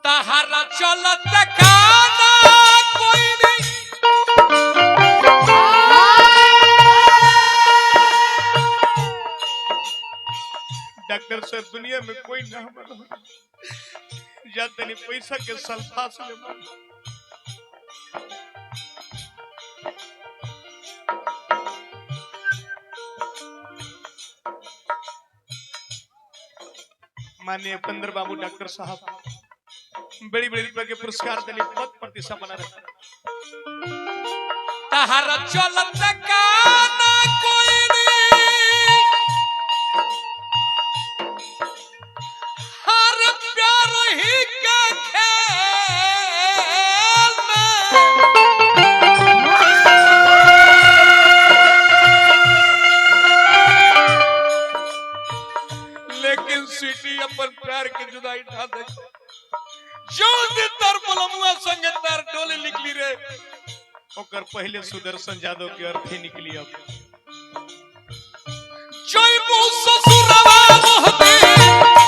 तहारा चलत खाना कोई नहीं डॉक्टर साहब दुनिया में कोई ना मरो जाते नहीं पैसा के सल्फास ले माननीय पंद्रह बाबू डॉक्टर साहब बड़ी बड़ी रुपए के पुरस्कार दिली पद प्रतिष्ठा बना रहे तहारा चलत गाना कोई नहीं हर प्यार ही का खेल लेकिन सिटी अपन प्यार के जुदाई ढा दे जो तर बलमुआ संगे तार डोले निकली रे ओकर पहले सुदर्शन यादव के अर्थी निकली अब जय मु ससुरवा मोहबे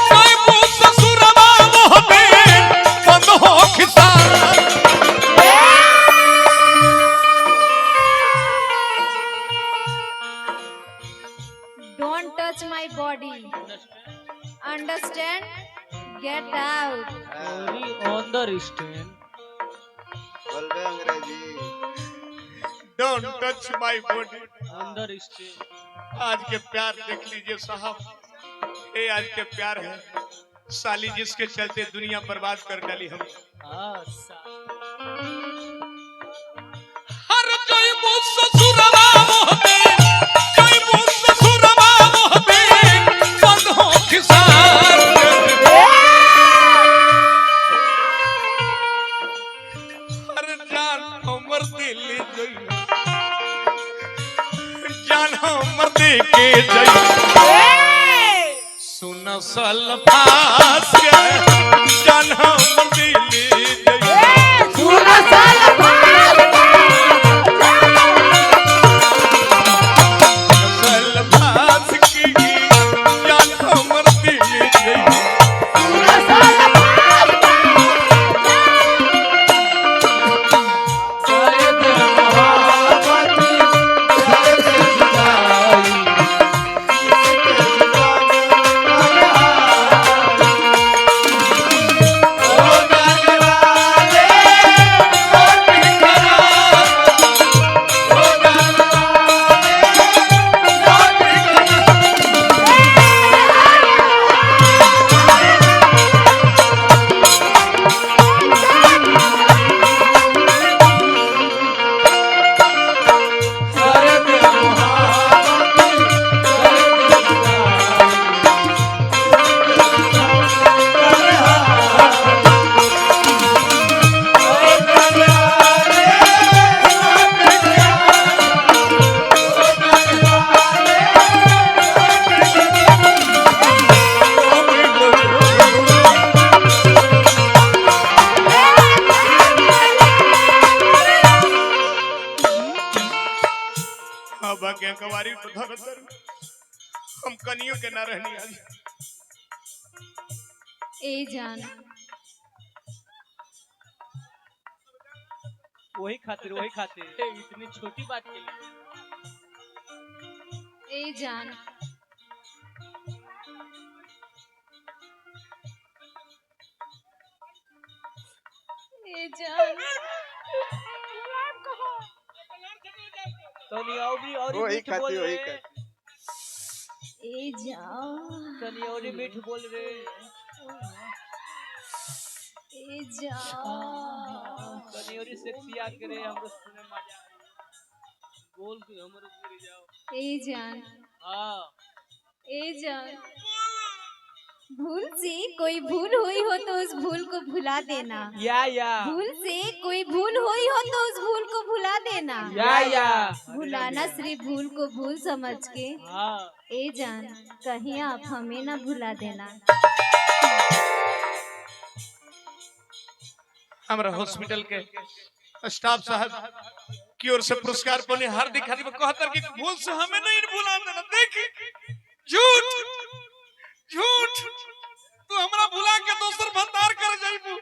जय मु ससुरवा मोहबे बंद हो खिसा Don't touch my body. Understand? Get out. Sorry, on the stand. बोल रहे अंग्रेजी। Don't touch my body Understand. आज के प्यार देख लीजिए साहब ये आज के प्यार है साली जिसके चलते दुनिया बर्बाद कर डाली हम हर जय मु ससुरवा मोहबे जय मु ससुरवा मोहबे बंद हो खिसार हर जान हमर दिल जई जान हमर दे के जई सुन सल्फास के जान हमर दिल जई सल्फास की जान हमर दिल जई कवारी तो धर हम कनियों के ना रहनी आज ए जान वही खातिर इतनी छोटी बात के लिए ए जान ए जान तो लियाओ भी और वही मीठ खाती बोल वही रहे खाती। ए जान तनी और मीठ बोल रहे ए जान तनी और सेक्सी आ करे हमरो सुने मजा बोल तू हमरो पूरी जाओ ए जान हां ए जान भूल से कोई भूल हुई हो तो उस भूल को भुला देना या भूल से कोई भूल हुई हो तो उस भूल को भुला देना या भुलाना सिर्फ भूल को भूल समझ के हां ए जान कहीं आप हमें ना भुला देना हमारा हॉस्पिटल के स्टाफ साहब की ओर से पुरस्कार पाने हार्दिक हार्दिक कहतर की भूल से हमें नहीं भुला देना देख झूठ तू हमरा भुला के दोसर भंडार कर जाइबू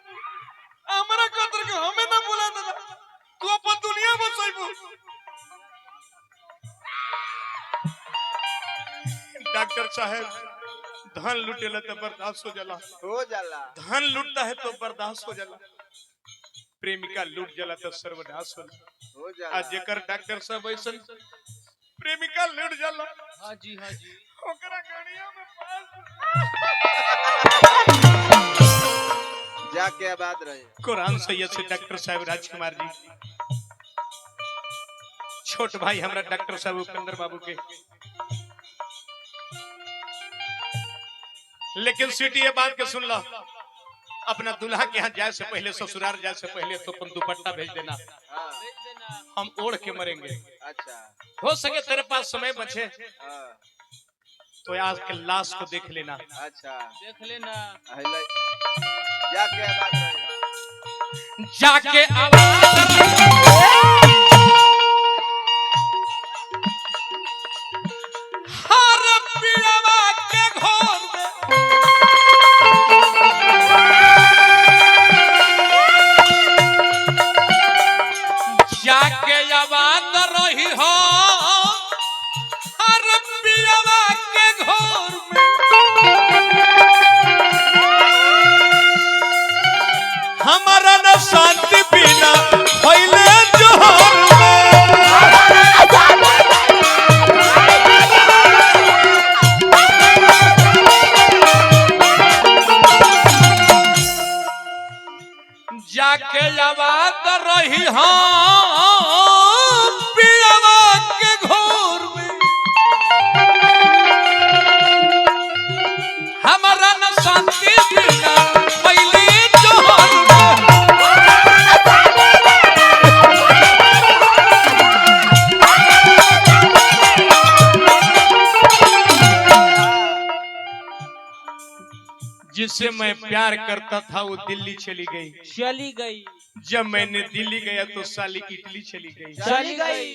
साहब धन लुटेला तो बर्दाश्त हो जाला, हो जाला। धन लुटता है तो बर्दाश्त हो जाला, प्रेमिका लूट जाला तो सर्वनाश हो हो जाला। आज जेकर डॉक्टर साहब ऐसा प्रेमिका लूट जाला हाँ जी हाँ जी। ओकरा गाड़िया में जाके आबाद रहे। कुरान सैयद से डॉक्टर साहब राजकुमार जी, छोट भाई हमारा डॉक्टर साहब उपेंद्र बाबू के, लेकिन सीटी ये बात के सुन लो, अपना दूल्हा के यहाँ जाए से पहले, ससुराल जाए से पहले तो अपन दुपट्टा भेज देना, हाँ। भेज देना। हम ओढ़ के मरेंगे। अच्छा। हो सके तेरे पास समय बचे हाँ। तो आज के लाश को देख लेना। अच्छा। देख लेना। अहिले जाके आबाद रहे। जाके आवाज हर पियवा के घर में जाके आवाज रही हो, हर पियवा के घर में हमारा न शांति बिना पहले जोहर जाके आवाज रही हम पियवा के घर में हमारा न शांति बिना पहले जोहर जिससे मैं प्यार करता था वो दिल्ली चली गई, चली गई। जब मैंने दिल्ली गया तो साली इटली चली गई। चली गई।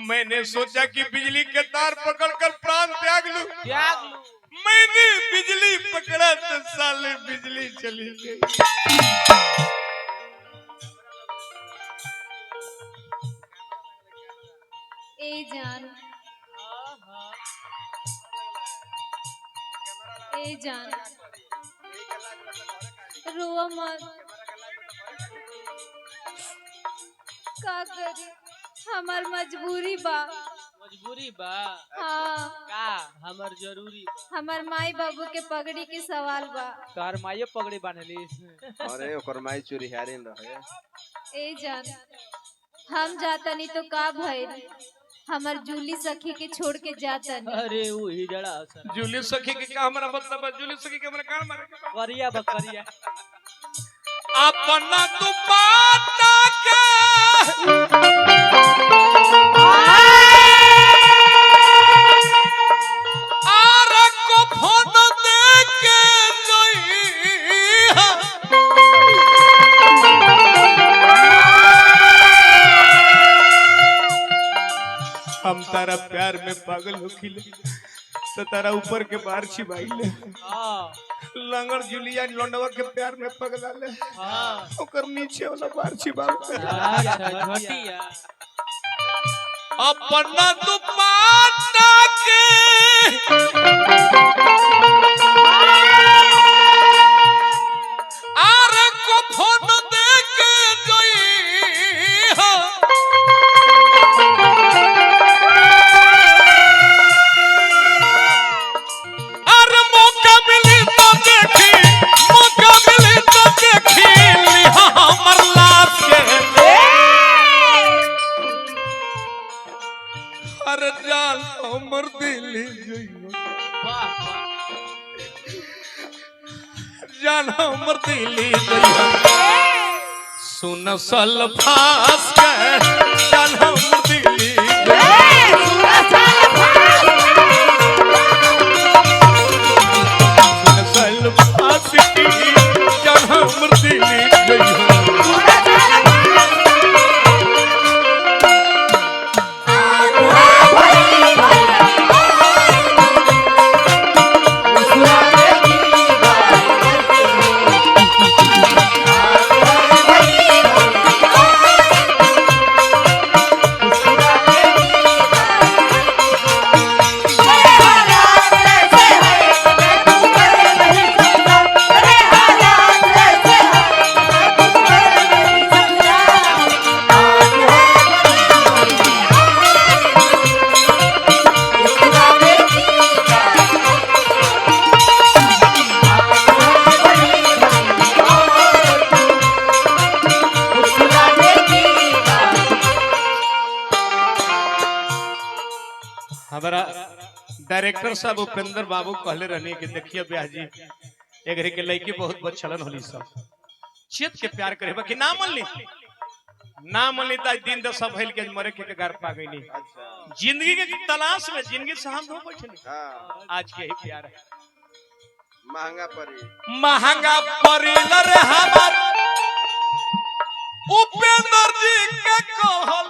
मैंने सोचा कि बिजली के तार पकड़कर प्राण त्याग लूं, त्याग लूं। मैंने बिजली पकड़ा तो साले बिजली चली गई। ए जान, हाँ हाँ। ए जान, रोवा मत, का करी, हमार मजबूरी बा। मजबूरी बा। हाँ, का हमर जरूरी बा। हमार माई बाबू के पगड़ी के सवाल बा। तोहर माये पगड़ी बांधली। अरे ओकर माई चोरी हारिन रहे। ए जान, हम जातनी तो का भइल, हमार जूली सखी के छोड़ के जातनी। अरे वो ही जड़ा असर। जूली सखी के का हमारा मतलब है? जूली सखी के हमरा कान मारे करिया बकरिया। अपना दुपट्टा के आर को फोन दे के गई हम तारा प्यार में पागल हो खिले तो तारा ऊपर के बार छिपाइले, हाँ लंगड़ जुलिया लोंडवा के प्यार में पगला ले, हाँ। ओकर नीचे वाला बार छिपावे अच्छा घटिया। अपना दुपट्टा के आर को फोन दे के गई हो, अर मौका मिली तो देखी, मौका मिली तो देखी लिहा हमर लाश के अरे जान हमर दिल्ली जइयो, वाह वाह। जान हमर दिल्ली जइयो, सुन सल्फास के जान हमर दिल्ली जइयो, सुन सल्फास की जान हमर दिल्ली जइयो। डायरेक्टर साहब उपेंद्र बाबू कहले रहने कि देखिए ब्याह जी एगरे के लड़की बहुत बचलन होली सब चेत के प्यार करे बाकी ना मन ली ताज दिन दशा भइल के मरे के घर पा गईली अच्छा जिंदगी के तलाश में जिंदगी से हम हो बैठे हाँ आज के ही प्यार है महंगा पड़ी परिलर हमार उपेंद्र जी के कहल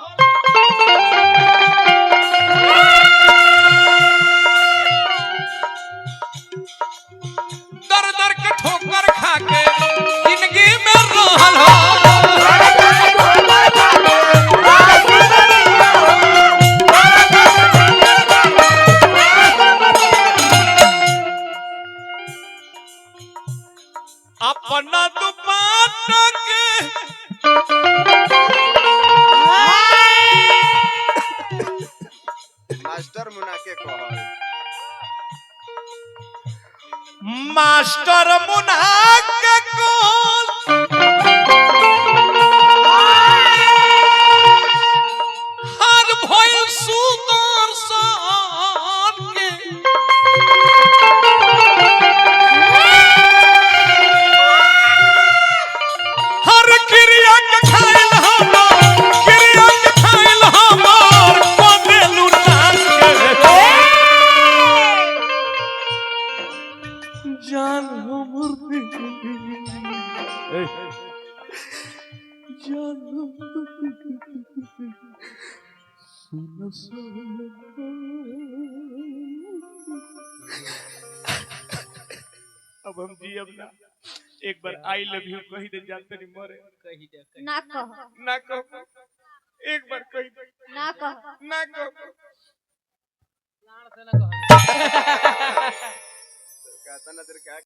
दर दर के ठोकर खा के जिंदगी में रहल हो अपना दुपट्टा के मास्टर मुना के कहल मास्टर मुना के कहल हर भइल सुदर्शन के हर क्रिया के खाइल हमार पदे लुटा के जान हमर जान अब हम जी अब ना एक बार आई लव यू कही दे जानते नहीं मरे कही दे ना कहो ना कहो एक बार कही दे ना कहो ना कहो लाड़ से ना कहो कहता ना तेरे क्या